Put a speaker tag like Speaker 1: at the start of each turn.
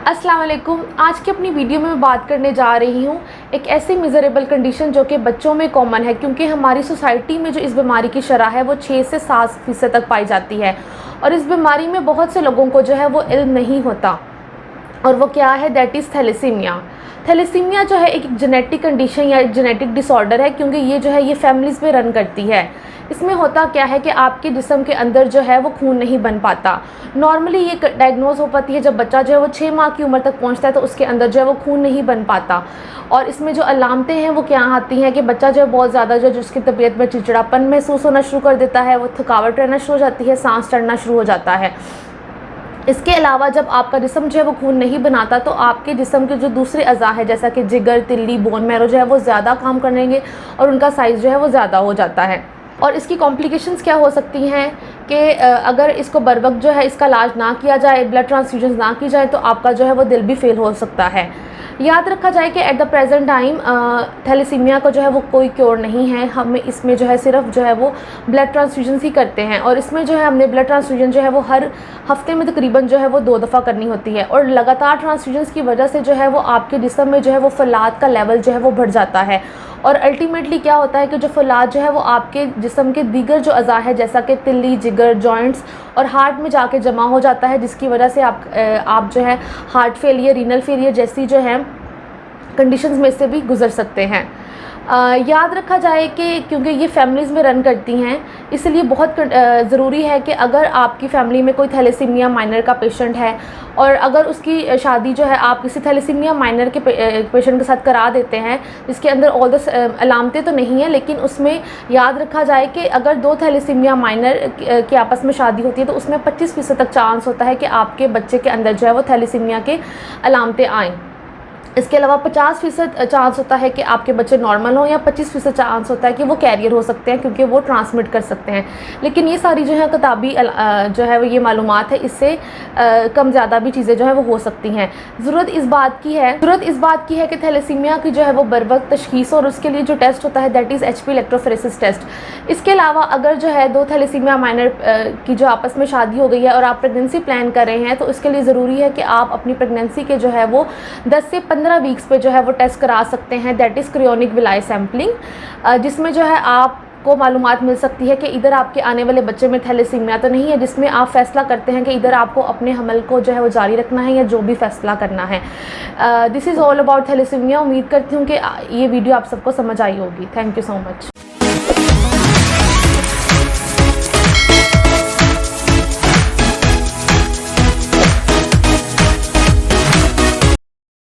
Speaker 1: अस्सलाम वालेकुम। आज की अपनी वीडियो में मैं बात करने जा रही हूँ एक ऐसी मिज़रेबल कंडीशन जो कि बच्चों में कॉमन है, क्योंकि हमारी सोसाइटी में जो इस बीमारी की शरह है वो 6 से 7% तक पाई जाती है। और इस बीमारी में बहुत से लोगों को जो है वो इल्म नहीं होता, और वो क्या है, दैट इज़ थैलेसीमिया। थैलेसीमिया जो है एक जेनेटिक कंडीशन या एक जेनेटिक डिसऑर्डर है, क्योंकि ये जो है ये फैमिलीज़ में रन करती है। इसमें होता क्या है कि आपके जिस्म के अंदर जो है वो खून नहीं बन पाता। नॉर्मली ये डायग्नोज हो पाती है जब बच्चा जो है वो 6 माह की उम्र तक पहुंचता है, तो उसके अंदर जो है वो खून नहीं बन पाता। और इसमें जो अलामतें हैं वो क्या आती हैं कि बच्चा जो है बहुत ज़्यादा जो उसकी तबीयत में चिड़चिड़ापन महसूस होना शुरू कर देता है, वो थकावट रहना शुरू हो जाती है, सांस चढ़ना शुरू हो जाता है। इसके अलावा जब आपका जिस्म जो है वो खून नहीं बनाता, तो आपके जिस्म के जो दूसरे अज़ा है जैसा कि जिगर, तिल्ली, बोन मैरो जो है वो ज़्यादा काम करेंगे और उनका साइज़ जो है वो ज़्यादा हो जाता है। और इसकी कॉम्प्लिकेशंस क्या हो सकती हैं कि अगर इसको बर वक्त जो है इसका इलाज ना किया जाए, ब्लड ट्रांसफ्यूजन ना की जाए, तो आपका जो है वो दिल भी फेल हो सकता है। याद रखा जाए कि at the present time thalassaemia को जो है वो कोई क्योर नहीं है। हमें इसमें जो है सिर्फ जो है वो ब्लड ट्रांसफ्यूजन ही करते हैं, और इसमें जो है हमने ब्लड ट्रांसफ्यूजन जो है वो हर हफ्ते में तकरीबन जो है वो 2 दफ़ा करनी होती है। और लगातार ट्रांसफ्यूजन की वजह से जो है वो आपके जिस्म में जो है वो फौलाद का लेवल जो है वो बढ़ जाता है। और अल्टीमेटली क्या होता है कि जो फौलाद जो है वो आपके जिस्म के दीगर जो अज़ा है जैसा कि तिल्ली, जिगर, जॉइंट्स और हार्ट में जाके जमा हो जाता है, जिसकी वजह से आप जो है हार्ट फेलियर, रीनल फेलियर जैसी जो है कंडीशंस में से भी गुजर सकते हैं। याद रखा जाए कि क्योंकि ये फैमिलीज़ में रन करती हैं, इसलिए बहुत ज़रूरी है कि अगर आपकी फ़ैमिली में कोई थैलेसीमिया माइनर का पेशेंट है, और अगर उसकी शादी जो है आप किसी थैलेसीमिया माइनर के पेशेंट के साथ करा देते हैं जिसके अंदर ऑल द अलामतें तो नहीं हैं, लेकिन उसमें याद रखा जाए कि अगर 2 थैलेसीमिया माइनर की आपस में शादी होती है, तो उसमें 25% तक चांस होता है कि आपके बच्चे के अंदर जो है वो थैलेसीमिया के अलामतें आएँ। इसके अलावा 50% चांस होता है कि आपके बच्चे नॉर्मल हों, या 25% चांस होता है कि वो कैरियर हो सकते हैं, क्योंकि वो ट्रांसमिट कर सकते हैं। लेकिन ये सारी जो है किताबी जो है वो ये मालूमात है, इससे कम ज़्यादा भी चीज़ें जो है वो हो सकती हैं। ज़रूरत इस बात की है कि थैलेसीमिया की जो है वो बर वक्त तशख़ीस, और उसके लिए जो टेस्ट होता है that is HP electrophoresis test. इसके अलावा अगर जो है 2 थैलेसीमिया माइनर की जो आपस में शादी हो गई है और आप प्रेगनेंसी प्लान कर रहे हैं, तो इसके लिए ज़रूरी है कि आप अपनी प्रेगनेंसी के जो है वो 10 से 15 वीक्स पे जो है वो टेस्ट करा सकते हैं, दैट इज़ क्रियोनिक विलाई सैम्पलिंग, जिसमें जो है आपको मालूमात मिल सकती है कि इधर आपके आने वाले बच्चे में थैलेसीमिया तो नहीं है, जिसमें आप फैसला करते हैं कि इधर आपको अपने हमल को जो है वो जारी रखना है या जो भी फैसला करना है। This is all about thalassaemia. उम्मीद करती हूँ कि ये वीडियो आप सबको समझ आई होगी। Thank you so much.